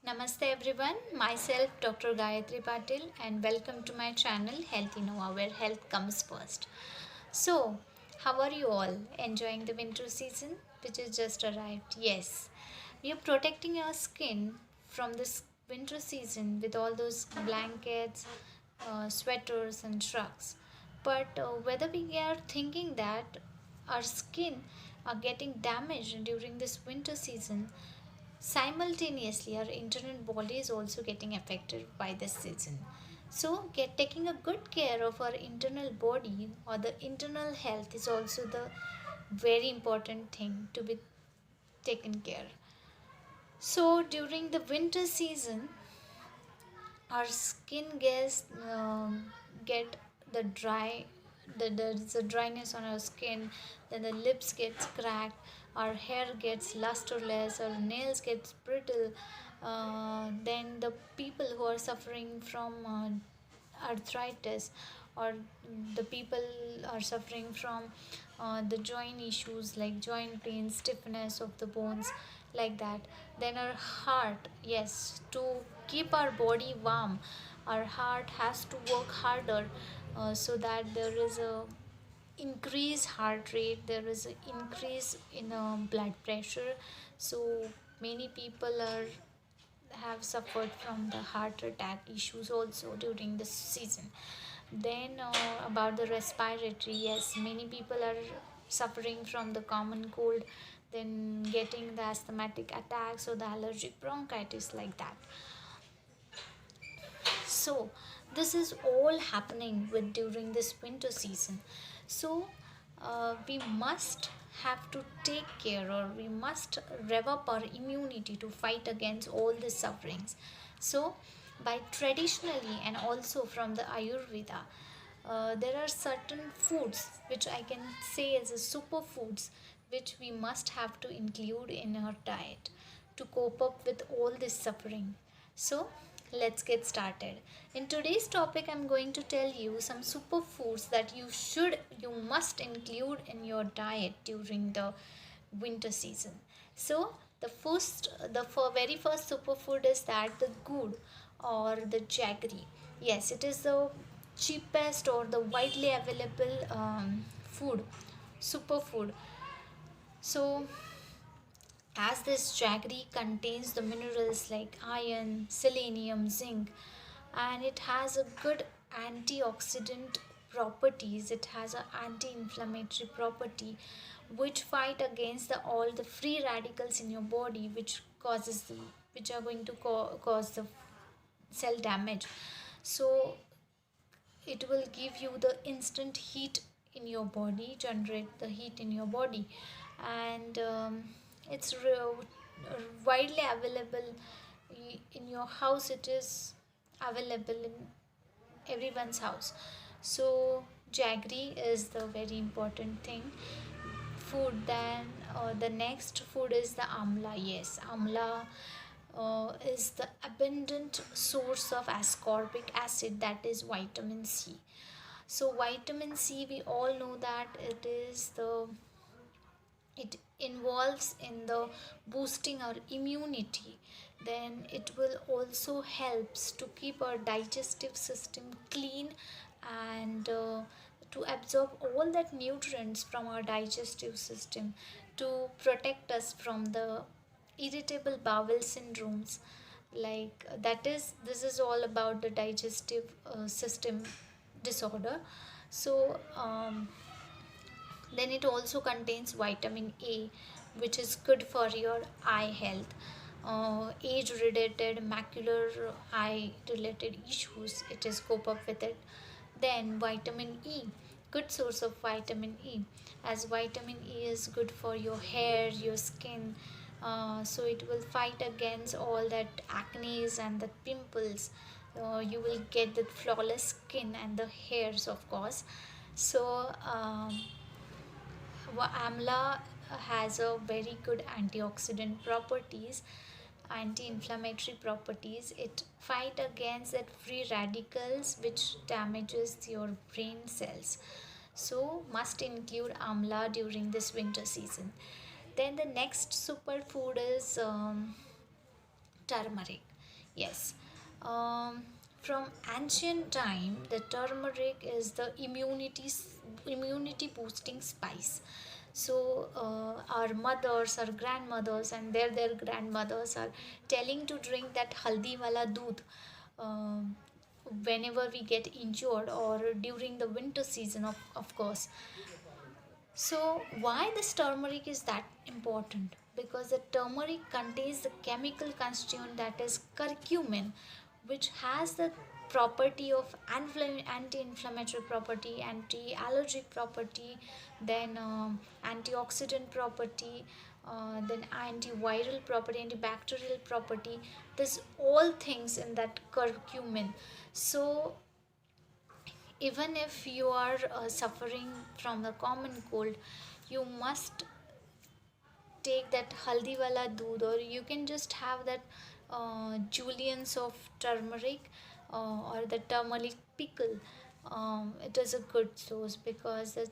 Namaste everyone, myself Dr. Gayatri Patil and welcome to my channel Health Innova where health comes first. So, how are you all? Enjoying the winter season which is just arrived? Yes. We are protecting our skin from this winter season with all those blankets, sweaters and shrugs. But whether we are thinking that our skin are getting damaged during this winter season, simultaneously our internal body is also getting affected by this season. So taking a good care of our internal body or the internal health is also the very important thing to be taken care. So during the winter season our skin gets get the dry there's a dryness on our skin, then the lips gets cracked, our hair gets lusterless, our nails gets brittle. Then the people who are suffering from arthritis, or the people are suffering from the joint issues like joint pain, stiffness of the bones, like that. Then our heart, yes, to keep our body warm, our heart has to work harder, so that there is a increase heart rate, there is an increase in blood pressure. So many people are have suffered from the heart attack issues also during this season. Then about the respiratory, yes, many people are suffering from the common cold, then getting the asthmatic attacks or the allergic bronchitis, like that. So this is all happening with during this winter season. So we must have to take care, or we must rev up our immunity to fight against all the sufferings. So by traditionally and also from the Ayurveda, there are certain foods which I can say as a superfoods which we must have to include in our diet to cope up with all this suffering. So let's get started. In today's topic, I'm going to tell you some superfoods that you must include in your diet during the winter season. So very first superfood is that the good or the jaggery. Yes, it is the cheapest or the widely available food, superfood. So as this jaggery contains the minerals like iron, selenium, zinc, and it has a good antioxidant properties, it has an anti-inflammatory property which fight against all the free radicals in your body, which are going to cause the cell damage. So it will give you the instant heat in your body, generate the heat in your body. And it's widely available in your house. It is available in everyone's house. So jaggery is the very important thing food. Then the next food is the amla. Yes, amla is the abundant source of ascorbic acid, that is vitamin C. So vitamin C, we all know that it involves in the boosting our immunity. Then it will also helps to keep our digestive system clean, and to absorb all that nutrients from our digestive system, to protect us from the irritable bowel syndromes, like that is this is all about the digestive system disorder. So then it also contains vitamin A, which is good for your eye health, age related macular eye related issues, it is cope up with it. Then vitamin E, good source of vitamin E, as vitamin E is good for your hair, your skin. So it will fight against all that acne and the pimples. You will get the flawless skin and the hairs, of course. So amla has a very good antioxidant properties, anti-inflammatory properties. It fight against that free radicals which damages your brain cells. So must include amla during this winter season. Then the next superfood is turmeric. Yes. Um, from ancient time, the turmeric is the immunity boosting spice. So our mothers, our grandmothers, and their grandmothers are telling to drink that haldi wala doodh. Um, Whenever we get injured or during the winter season, of course. So, why this turmeric is that important? Because the turmeric contains the chemical constituent that is curcumin, which has the property of anti-inflammatory property, anti-allergic property, then antioxidant property, then antiviral property, antibacterial property. There's all things in that curcumin. So even if you are suffering from the common cold, you must take that haldi wala doodh, or you can just have that julienne of turmeric, or the turmeric pickle. It is a good source because that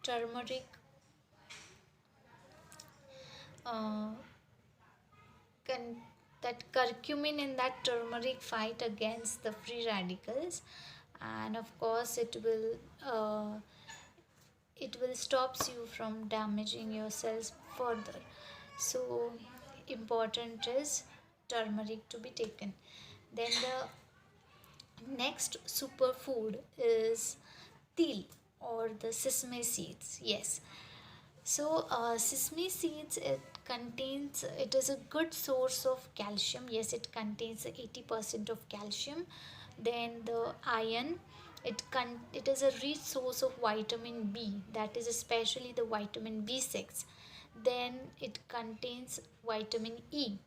turmeric uh, can that curcumin in that turmeric fight against the free radicals, and of course it will stops you from damaging your cells further. So important is turmeric to be taken. Then the next superfood is til, or the sesame seeds. Yes. So sesame seeds, it is a good source of calcium. Yes, it contains 80% of calcium. Then the iron, it is a rich source of vitamin B, that is especially the vitamin B6. Then it contains vitamin E,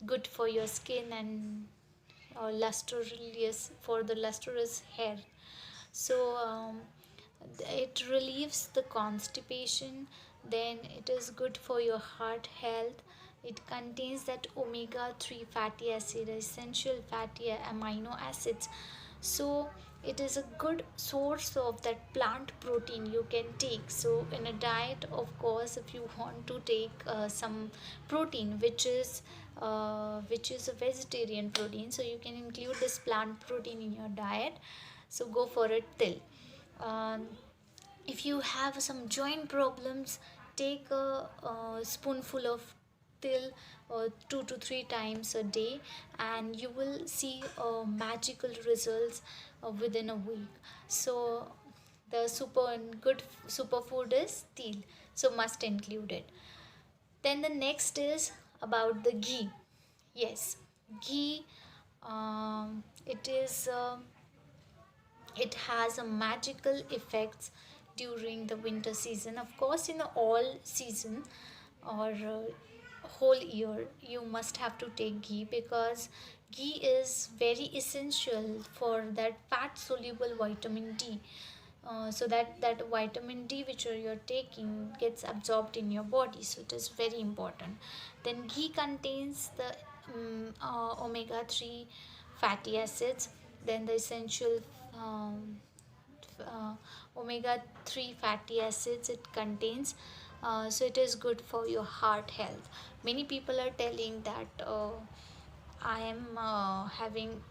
good for your skin, and lustrous, for the lustrous hair. So it relieves the constipation. Then it is good for your heart health. It contains that omega 3 fatty acid, essential fatty amino acids. So it is a good source of that plant protein you can take. So in a diet, of course, if you want to take some protein which is a vegetarian protein, so you can include this plant protein in your diet. So go for it till. um, if you have some joint problems, take a spoonful of till 2 to 3 times a day, and you will see magical results within a week. So the good superfood is til, so must include it. Then the next is about the ghee. Yes, ghee. It is. It has a magical effects during the winter season. Of course, in all season or whole year, you must have to take ghee, because ghee is very essential for that fat soluble vitamin D. So that vitamin D which you're taking gets absorbed in your body, so it is very important. Then ghee contains the omega 3 fatty acids, then the essential um, uh, omega 3 fatty acids it contains. So it is good for your heart health. Many people are telling that I am having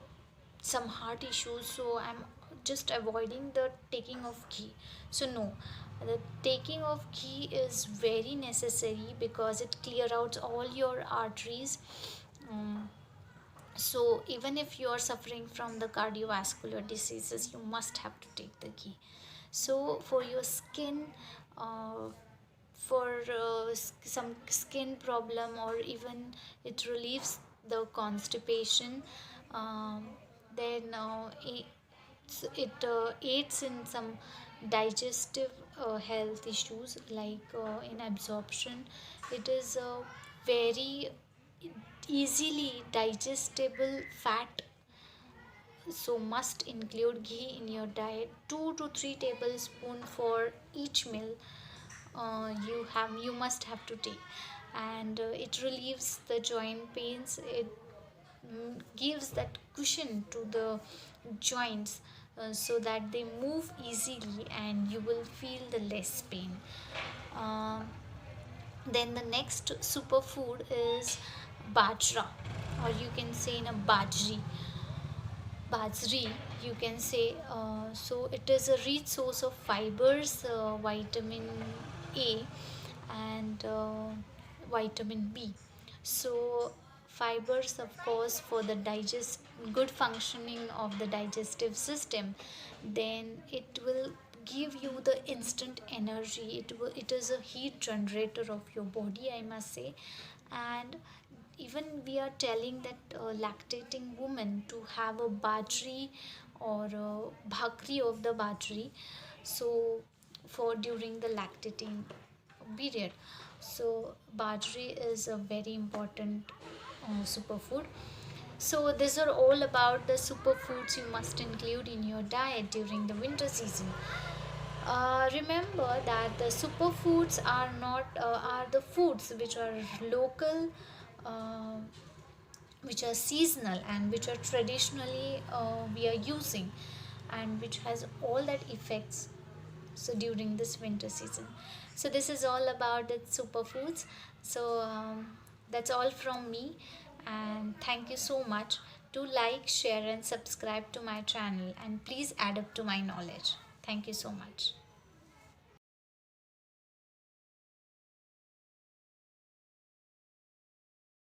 some heart issues, so I'm just avoiding the taking of ghee. So no, the taking of ghee is very necessary because it clear out all your arteries. um, so even if you are suffering from the cardiovascular diseases, you must have to take the ghee. So for your skin, uh, for some skin problem, or even it relieves the constipation. um, then it aids in some digestive health issues, like in absorption. It is a very easily digestible fat, so must include ghee in your diet. 2 to 3 tablespoon for each meal you must have to take. And it relieves the joint pains. It gives that cushion to the joints, so that they move easily and you will feel the less pain. Um then the next superfood is bajra. or you can say in a bajri, you can say. So it is a rich source of fibers, vitamin A, and vitamin B. So fibers, of course, for the digest good functioning of the digestive system. Then it will give you the instant energy. It is a heat generator of your body, I must say. And even we are telling that lactating woman to have a bajri or bhakri of the bajri, so for during the lactating period. So bajri is a very important superfood. So these are all about the superfoods you must include in your diet during the winter season. Remember that the superfoods are not are the foods which are local, uh, which are seasonal, and which are traditionally we are using, and which has all that effects so during this winter season. So this is all about the superfoods. So that's all from me, and thank you so much. Do like, share and subscribe to my channel, and please add up to my knowledge. Thank you so much.